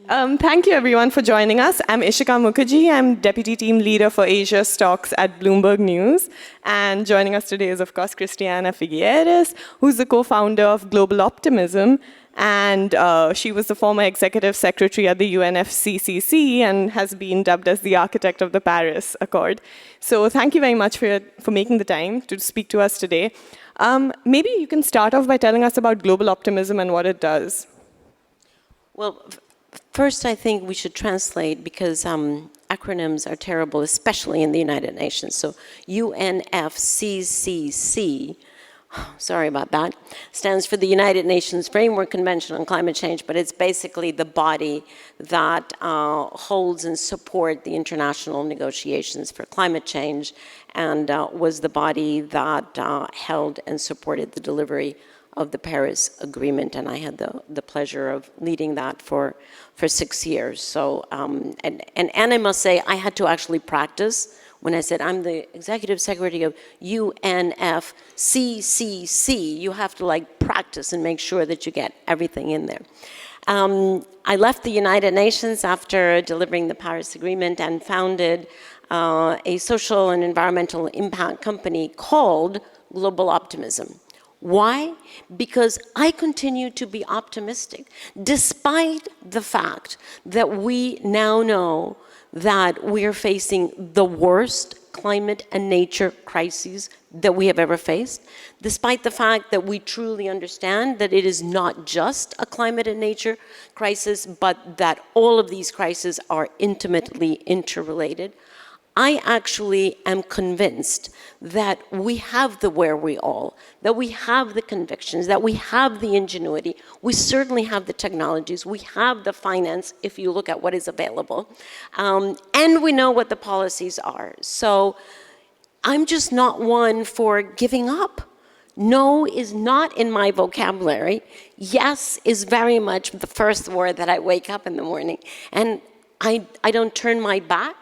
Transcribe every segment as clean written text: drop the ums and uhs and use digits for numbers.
Thank you, everyone, for joining us. I'm Ishika Mukherjee. I'm Deputy Team Leader for Asia Stocks at Bloomberg News. And joining us today is, of course, Christiana Figueres, who's the co-founder of Global Optimism. And she was the former executive secretary at the UNFCCC and has been dubbed as the architect of the Paris Accord. So thank you very much for making the time to speak to us today. Maybe you can start off by telling us about Global Optimism and what it does. Well, first, I think we should translate because acronyms are terrible, especially in the United Nations. So UNFCCC, sorry about that, stands for the United Nations Framework Convention on Climate Change, but it's basically the body that holds and supports the international negotiations for climate change and was the body that held and supported the delivery of the Paris Agreement, and I had the pleasure of leading that for 6 years. So, and I must say, I had to actually practice when I said, I'm the executive secretary of UNFCCC. You have to practice and make sure that you get everything in there. I left the United Nations after delivering the Paris Agreement and founded a social and environmental impact company called Global Optimism. Why? Because I continue to be optimistic, despite the fact that we now know that we are facing the worst climate and nature crises that we have ever faced, despite the fact that we truly understand that it is not just a climate and nature crisis, but that all of these crises are intimately interrelated. I actually am convinced that we have the wherewithal, that we have the convictions, that we have the ingenuity, we certainly have the technologies, we have the finance if you look at what is available, and we know what the policies are. So I'm just not one for giving up. No is not in my vocabulary. Yes is very much the first word that I wake up in the morning. And I don't turn my back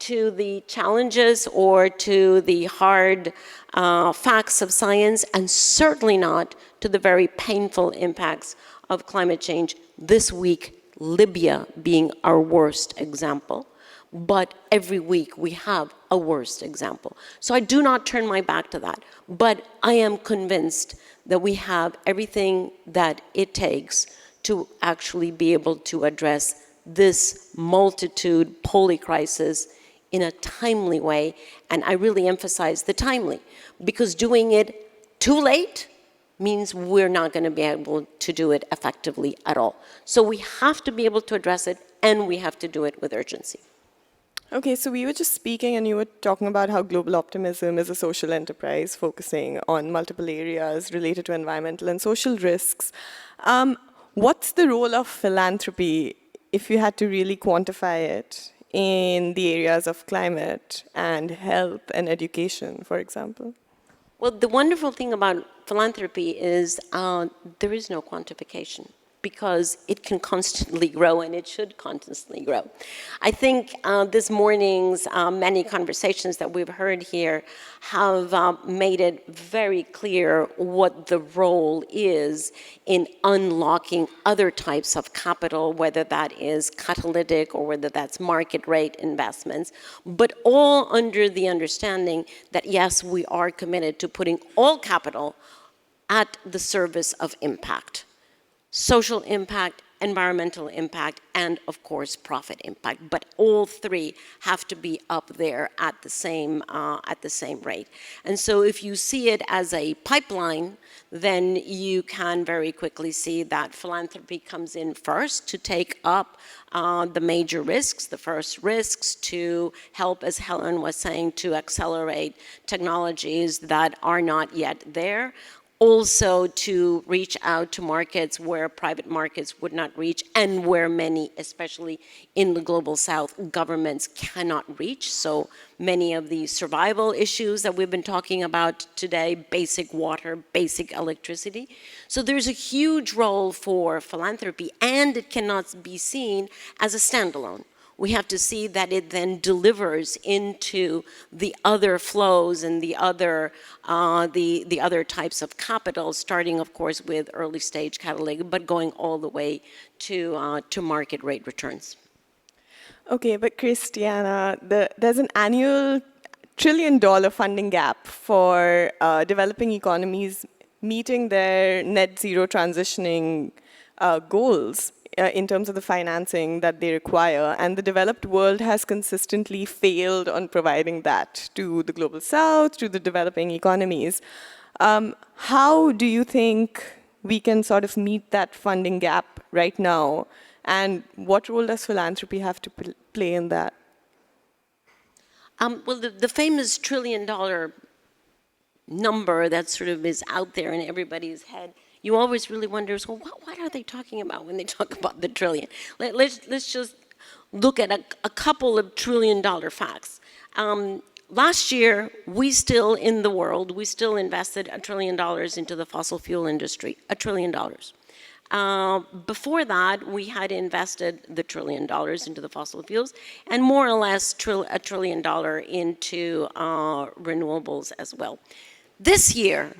to the challenges or to the hard facts of science, and certainly not to the very painful impacts of climate change. This week, Libya being our worst example, but every week we have a worst example. So I do not turn my back to that, but I am convinced that we have everything that it takes to actually be able to address this multitude polycrisis in a timely way, and I really emphasize the timely, because doing it too late means we're not going to be able to do it effectively at all. So we have to be able to address it, and we have to do it with urgency. Okay, so we were just speaking and you were talking about how Global Optimism is a social enterprise focusing on multiple areas related to environmental and social risks. What's the role of philanthropy, if you had to really quantify it, in the areas of climate and health and education, for example? Well, the wonderful thing about philanthropy is there is no quantification, because it can constantly grow, and it should constantly grow. I think this morning's many conversations that we've heard here have made it very clear what the role is in unlocking other types of capital, whether that is catalytic or whether that's market rate investments, but all under the understanding that, yes, we are committed to putting all capital at the service of impact. Social impact, environmental impact, and of course profit impact. But all three have to be up there at the same rate. And so if you see it as a pipeline, then you can very quickly see that philanthropy comes in first to take up the major risks, the first risks to help, as Helen was saying, to accelerate technologies that are not yet there. Also to reach out to markets where private markets would not reach, and where many, especially in the global south, governments cannot reach. So many of the survival issues that we've been talking about today, basic water, basic electricity. So there's a huge role for philanthropy, and it cannot be seen as a standalone. We have to see that it then delivers into the other flows and the other types of capital, starting, of course, with early stage catalytic, but going all the way to market rate returns. Okay, but Christiana, there's an annual $1 trillion funding gap for developing economies meeting their net zero transitioning goals in terms of the financing that they require. And the developed world has consistently failed on providing that to the global south, to the developing economies. How do you think we can sort of meet that funding gap right now? And what role does philanthropy have to play in that? Well, the famous $1 trillion number that sort of is out there in everybody's head, you always really wonder, well, what are they talking about when they talk about the trillion? Let's just look at a couple of $1 trillion facts. Last year, we still invested $1 trillion into the fossil fuel industry, $1 trillion. Before that, we had invested the $1 trillion into the fossil fuels and more or less $1 trillion into renewables as well. This year,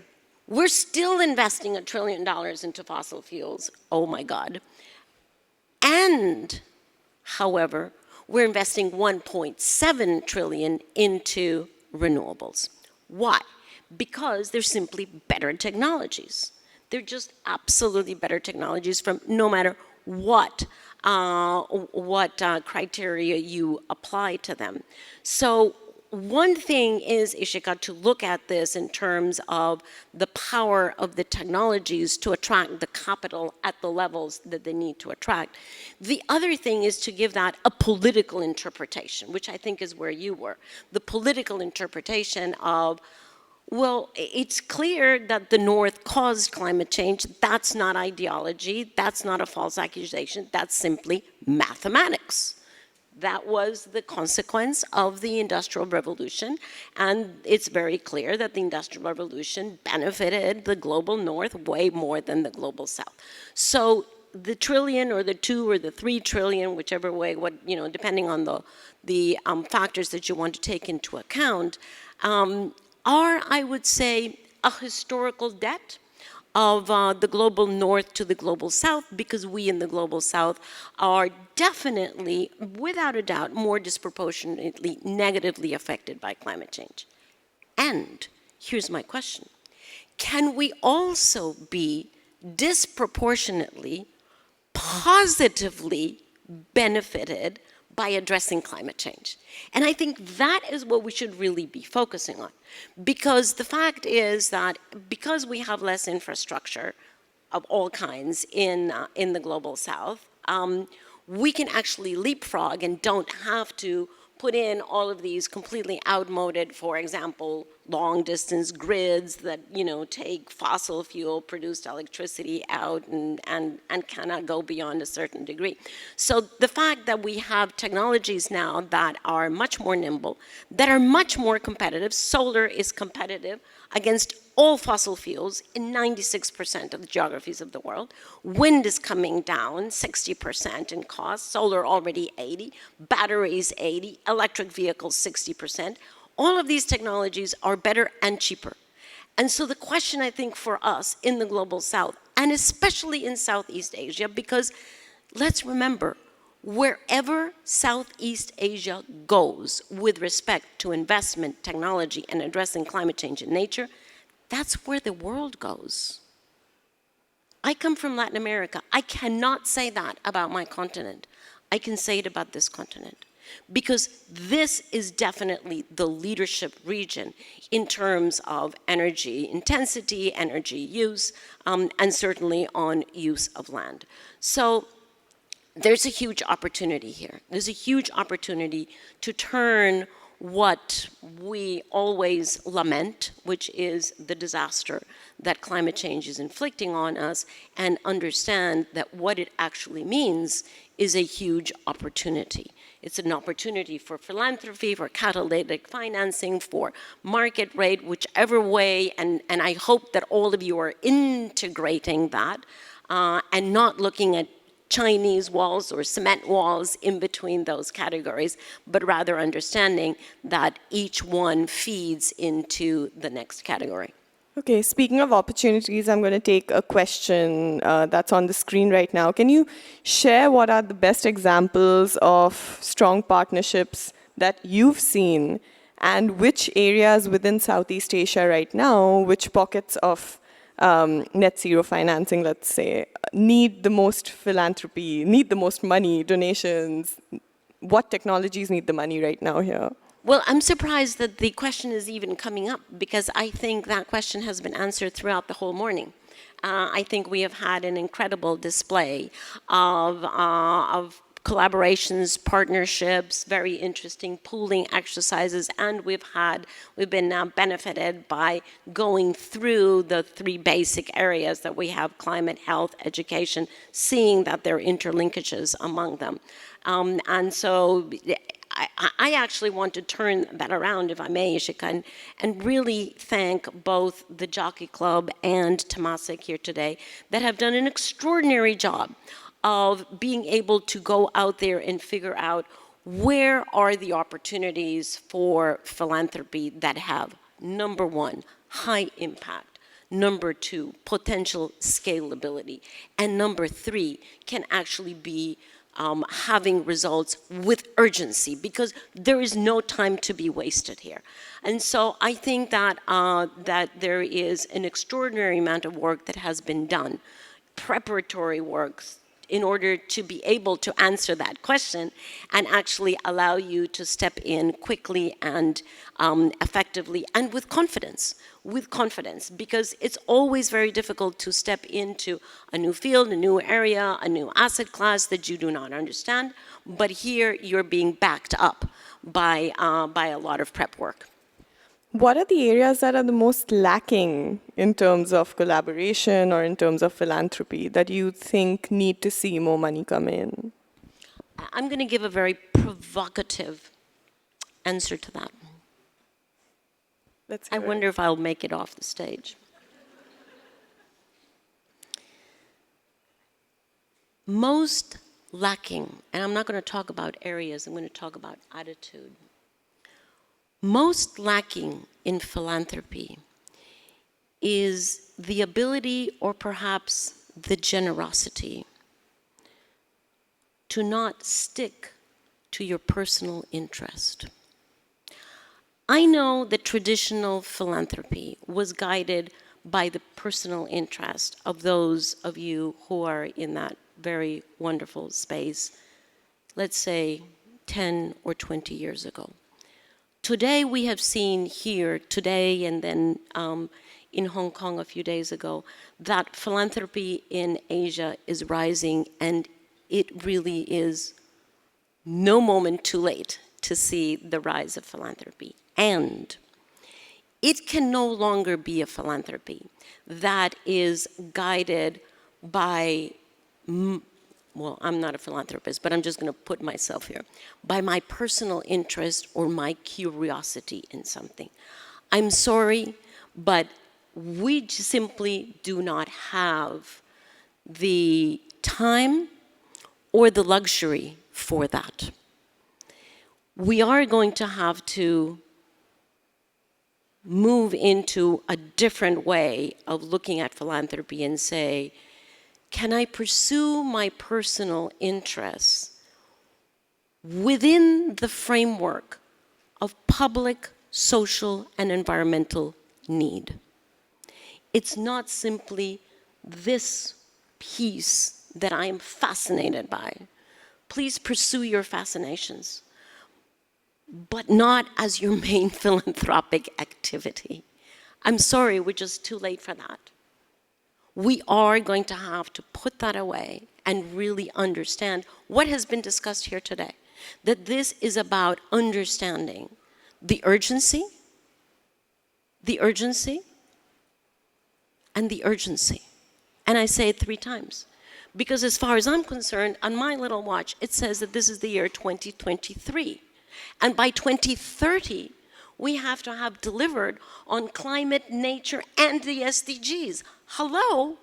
we're still investing $1 trillion into fossil fuels. Oh my God. And, however, we're investing $1.7 trillion into renewables. Why? Because they're simply better technologies. They're just absolutely better technologies from no matter what criteria you apply to them. So one thing is, Ishika, to look at this in terms of the power of the technologies to attract the capital at the levels that they need to attract. The other thing is to give that a political interpretation, which I think is where you were. The political interpretation of, well, it's clear that the North caused climate change. That's not ideology. That's not a false accusation. That's simply mathematics. That was the consequence of the Industrial Revolution, and it's very clear that the Industrial Revolution benefited the global North way more than the global South. So the trillion or the 2 or the 3 trillion, whichever way, depending on the factors that you want to take into account, are, I would say, a historical debt of the global North to the global South, because we in the global South are definitely, without a doubt, more disproportionately negatively affected by climate change. And here's my question. Can we also be disproportionately, positively benefited by addressing climate change? And I think that is what we should really be focusing on. Because the fact is that because we have less infrastructure of all kinds in the global South, we can actually leapfrog and don't have to put in all of these completely outmoded, for example, long distance grids that, take fossil fuel produced electricity out and cannot go beyond a certain degree. So the fact that we have technologies now that are much more nimble, that are much more competitive, solar is competitive against all fossil fuels in 96% of the geographies of the world. Wind is coming down 60% in cost, solar already 80, batteries 80, electric vehicles 60%. All of these technologies are better and cheaper. And so the question, I think, for us in the global South, and especially in Southeast Asia, because let's remember, wherever Southeast Asia goes with respect to investment, technology, and addressing climate change and nature, that's where the world goes. I come from Latin America. I cannot say that about my continent. I can say it about this continent. Because this is definitely the leadership region in terms of energy intensity, energy use, and certainly on use of land. So there's a huge opportunity here. There's a huge opportunity to turn what we always lament, which is the disaster that climate change is inflicting on us, and understand that what it actually means is a huge opportunity. It's an opportunity for philanthropy, for catalytic financing, for market rate, whichever way, and I hope that all of you are integrating that and not looking at Chinese walls or cement walls in between those categories, but rather understanding that each one feeds into the next category. Okay, speaking of opportunities, I'm going to take a question that's on the screen right now. Can you share what are the best examples of strong partnerships that you've seen, and which areas within Southeast Asia right now, which pockets of net zero financing, let's say, need the most philanthropy, need the most money, donations? What technologies need the money right now here? Well, I'm surprised that the question is even coming up, because I think that question has been answered throughout the whole morning. I think we have had an incredible display of collaborations, partnerships, very interesting pooling exercises, and we've been now benefited by going through the three basic areas that we have: climate, health, education, seeing that there are interlinkages among them. And so I actually want to turn that around, if I may, Ishika, and really thank both the Jockey Club and Temasek here today that have done an extraordinary job of being able to go out there and figure out where are the opportunities for philanthropy that have, number one, high impact, number two, potential scalability, and number three, can actually be having results with urgency, because there is no time to be wasted here. And so I think that, that there is an extraordinary amount of work that has been done, preparatory work, in order to be able to answer that question and actually allow you to step in quickly and effectively and with confidence, because it's always very difficult to step into a new field, a new area, a new asset class that you do not understand. But here you're being backed up by a lot of prep work. What are the areas that are the most lacking in terms of collaboration or in terms of philanthropy that you think need to see more money come in? I'm going to give a very provocative answer to that. I wonder if I'll make it off the stage. Most lacking, and I'm not going to talk about areas, I'm going to talk about attitude. Most lacking in philanthropy is the ability, or perhaps the generosity, to not stick to your personal interest. I know that traditional philanthropy was guided by the personal interest of those of you who are in that very wonderful space, let's say 10 or 20 years ago. Today we have seen here today, and then in Hong Kong a few days ago, that philanthropy in Asia is rising, and it really is no moment too late to see the rise of philanthropy. And it can no longer be a philanthropy that is guided by, well, I'm not a philanthropist, but I'm just going to put myself here, by my personal interest or my curiosity in something. I'm sorry, but we simply do not have the time or the luxury for that. We are going to have to move into a different way of looking at philanthropy and say, can I pursue my personal interests within the framework of public, social, and environmental need? It's not simply this piece that I am fascinated by. Please pursue your fascinations, but not as your main philanthropic activity. I'm sorry, we're just too late for that. We are going to have to put that away and really understand what has been discussed here today, that this is about understanding the urgency, and the urgency. And I say it 3 times, because as far as I'm concerned, on my little watch, it says that this is the year 2023. And by 2030, we have to have delivered on climate, nature, and the SDGs. Hello?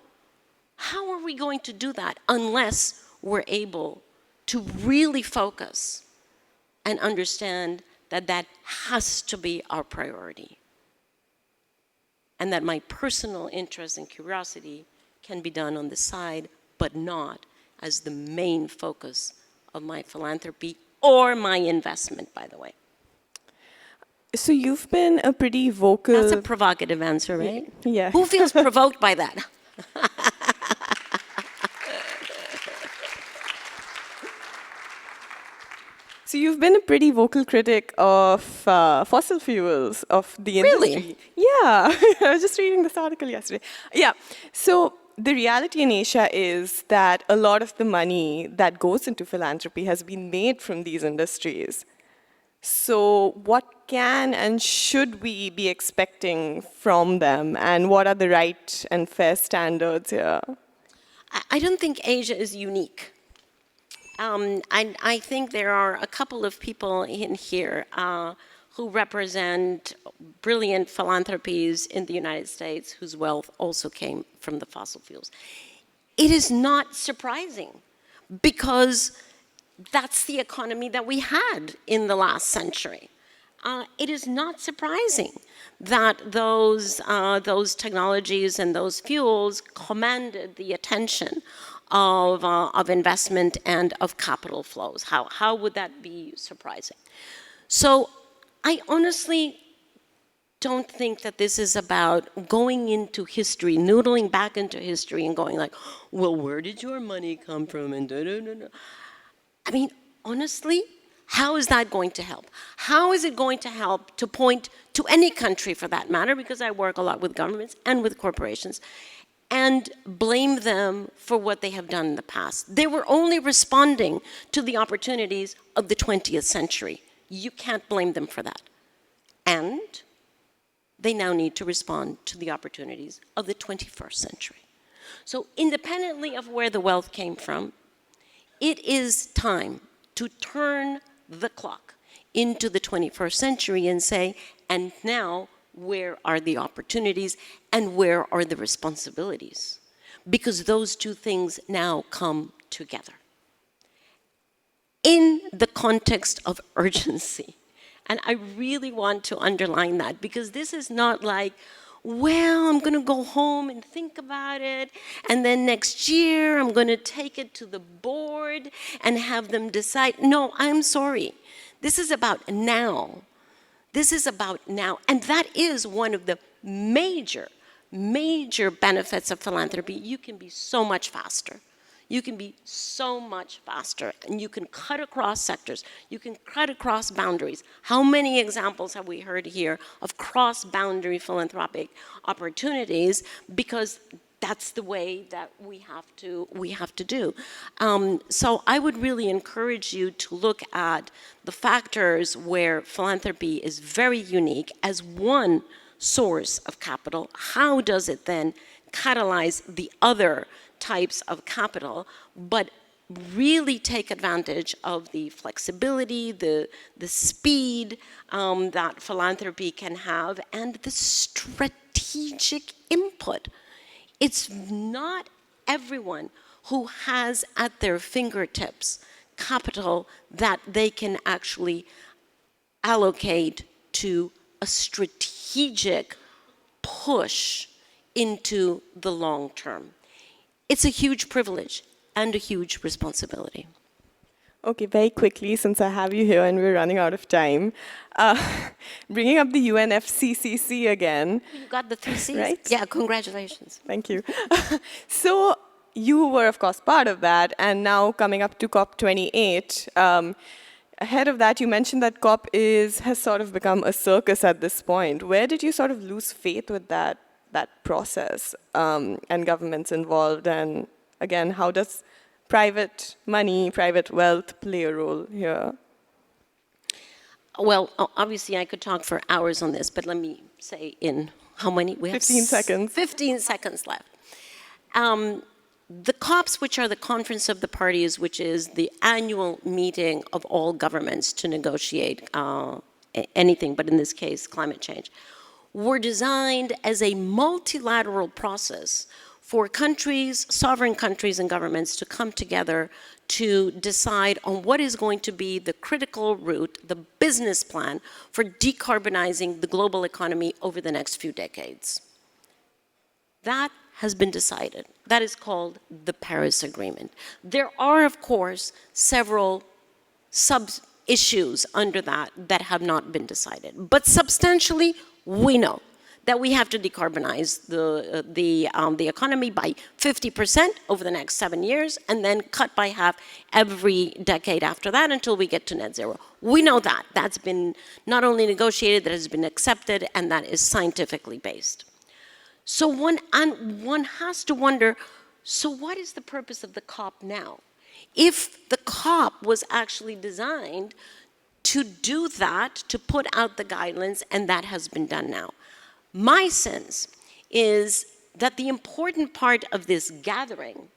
How are we going to do that unless we're able to really focus and understand that that has to be our priority. And that my personal interest and curiosity can be done on the side, but not as the main focus of my philanthropy or my investment, by the way. So you've been a pretty vocal... That's a provocative answer, right? Yeah. Who feels provoked by that? So you've been a pretty vocal critic of fossil fuels, of the industry. Really? Yeah, I was just reading this article yesterday. Yeah, so the reality in Asia is that a lot of the money that goes into philanthropy has been made from these industries. So what can and should we be expecting from them, and what are the right and fair standards here? I don't think Asia is unique. I think there are a couple of people in here who represent brilliant philanthropies in the United States whose wealth also came from the fossil fuels. It is not surprising because that's the economy that we had in the last century. It is not surprising that those technologies and those fuels commanded the attention of investment and of capital flows. How would that be surprising? So I honestly don't think that this is about going into history, noodling back into history and going like, well, where did your money come from? And da-da-da-da. I mean, honestly, how is that going to help? How is it going to help to point to any country for that matter, because I work a lot with governments and with corporations, and blame them for what they have done in the past? They were only responding to the opportunities of the 20th century. You can't blame them for that. And they now need to respond to the opportunities of the 21st century. So independently of where the wealth came from, it is time to turn the clock into the 21st century and say, and now where are the opportunities and where are the responsibilities? Because those two things now come together. In the context of urgency, and I really want to underline that, because this is not like, well, I'm going to go home and think about it, and then next year I'm going to take it to the board and have them decide. No, I'm sorry. This is about now. This is about now. And that is one of the major, major benefits of philanthropy. You can be so much faster. You can be so much faster, and you can cut across sectors. You can cut across boundaries. How many examples have we heard here of cross-boundary philanthropic opportunities? Because that's the way that we have to do. So I would really encourage you to look at the factors where philanthropy is very unique as one source of capital. How does it then catalyze the other types of capital, but really take advantage of the flexibility, the speed that philanthropy can have, and the strategic input. It's not everyone who has at their fingertips capital that they can actually allocate to a strategic push into the long term. It's a huge privilege and a huge responsibility. Okay, very quickly, since I have you here and we're running out of time, bringing up the UNFCCC again. You got the 3 C's? Right? Yeah, congratulations. Thank you. So you were, of course, part of that, and now coming up to COP28, ahead of that, you mentioned that COP has sort of become a circus at this point. Where did you sort of lose faith with that process and governments involved? And again, how does private money, private wealth play a role here? Well, obviously I could talk for hours on this, but let me say in how many? We have 15 seconds. 15 seconds left. The COPs, which are the Conference of the Parties, which is the annual meeting of all governments to negotiate anything, but in this case, climate change, were designed as a multilateral process for countries, sovereign countries and governments to come together to decide on what is going to be the critical route, the business plan for decarbonizing the global economy over the next few decades. That has been decided. That is called the Paris Agreement. There are, of course, several sub-issues under that that have not been decided. But substantially, we know that we have to decarbonize the economy by 50% over the next 7 years, and then cut by half every decade after that until we get to net zero. We know that. That's been not only negotiated, that has been accepted, and that is scientifically based. So one has to wonder, so what is the purpose of the COP now? If the COP was actually designed to do that, to put out the guidelines, and that has been done now. My sense is that the important part of this gathering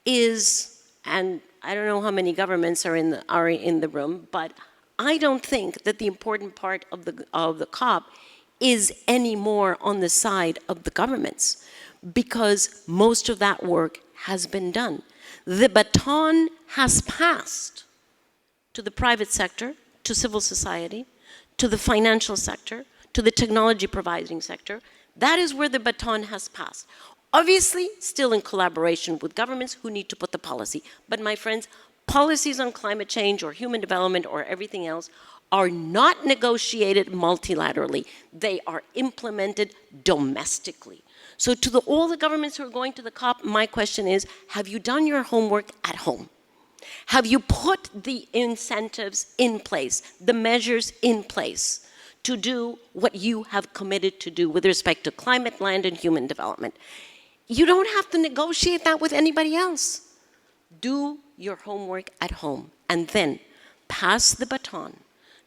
is, and I don't know how many governments are in the room, but I don't think that the important part of the COP is any more on the side of the governments, because most of that work has been done. The baton has passed to the private sector, to civil society, to the financial sector, to the technology providing sector. That is where the baton has passed. Obviously, still in collaboration with governments who need to put the policy. But my friends, policies on climate change or human development or everything else are not negotiated multilaterally. They are implemented domestically. So to all the governments who are going to the COP, my question is, have you done your homework at home? Have you put the incentives in place, the measures in place to do what you have committed to do with respect to climate, land, and human development? You don't have to negotiate that with anybody else. Do your homework at home and then pass the baton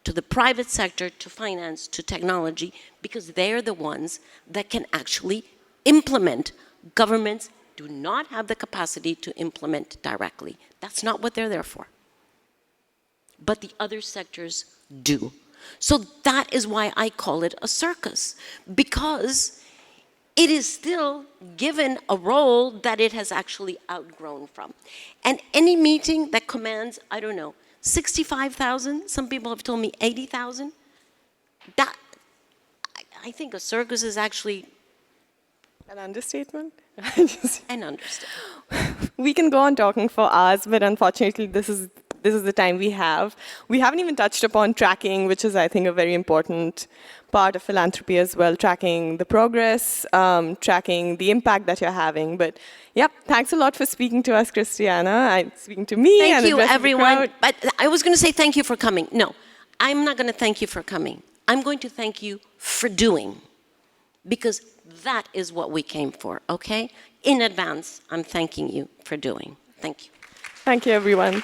to the private sector, to finance, to technology, because they're the ones that can actually implement. Governments do not have the capacity to implement directly. That's not what they're there for. But the other sectors do. So that is why I call it a circus, because it is still given a role that it has actually outgrown from. And any meeting that commands, I don't know, 65,000, some people have told me 80,000, that, I think a circus is actually an understatement. An understatement. We can go on talking for hours, but unfortunately, this is the time we have. We haven't even touched upon tracking, which is, I think, a very important part of philanthropy as well, tracking the progress, tracking the impact that you're having. But yep, thanks a lot for speaking to us, Christiana, speaking to me. Thank you, everyone. But I was going to say thank you for coming. No, I'm not going to thank you for coming. I'm going to thank you for doing, because that is what we came for, okay? In advance, I'm thanking you for doing. Thank you. Thank you, everyone.